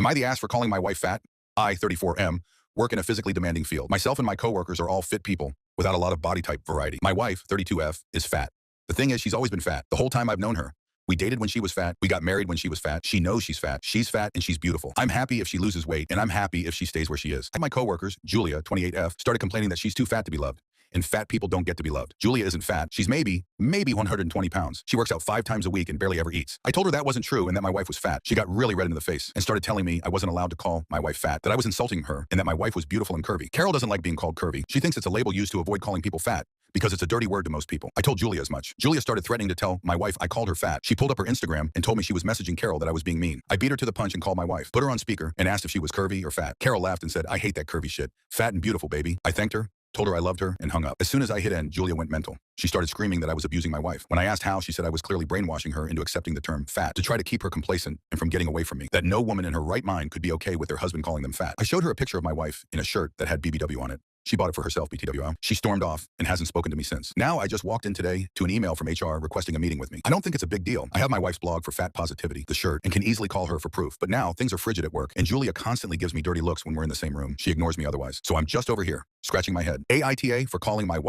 Am I the ass for calling my wife fat? I, 34M, work in a physically demanding field. Myself and my coworkers are all fit people without a lot of body type variety. My wife, 32F, is fat. The thing is, she's always been fat the whole time I've known her. We dated when she was fat. We got married when she was fat. She knows she's fat. She's fat and she's beautiful. I'm happy if she loses weight, and I'm happy if she stays where she is. My coworkers, Julia, 28F, started complaining that she's too fat to be loved. And fat people don't get to be loved. Julia isn't fat. She's maybe 120 pounds. She works out 5 times a week and barely ever eats. I told her that wasn't true and that my wife was fat. She got really red in the face and started telling me I wasn't allowed to call my wife fat, that I was insulting her, and that my wife was beautiful and curvy. Carol doesn't like being called curvy. She thinks it's a label used to avoid calling people fat because it's a dirty word to most people. I told Julia as much. Julia started threatening to tell my wife I called her fat. She pulled up her Instagram and told me she was messaging Carol that I was being mean. I beat her to the punch and called my wife, put her on speaker, and asked if she was curvy or fat. Carol laughed and said, I hate that curvy shit. Fat and beautiful, baby. I thanked her, told her I loved her, and hung up. As soon as I hit end, Julia went mental. She started screaming that I was abusing my wife. When I asked how, she said I was clearly brainwashing her into accepting the term fat to try to keep her complacent and from getting away from me, that no woman in her right mind could be okay with her husband calling them fat. I showed her a picture of my wife in a shirt that had BBW on it. She bought it for herself, BTW. She stormed off and hasn't spoken to me since. Now I just walked in today to an email from HR requesting a meeting with me. I don't think it's a big deal. I have my wife's blog for fat positivity, the shirt, and can easily call her for proof. But now things are frigid at work, and Julia constantly gives me dirty looks when we're in the same room. She ignores me otherwise. So I'm just over here, scratching my head. AITA for calling my wife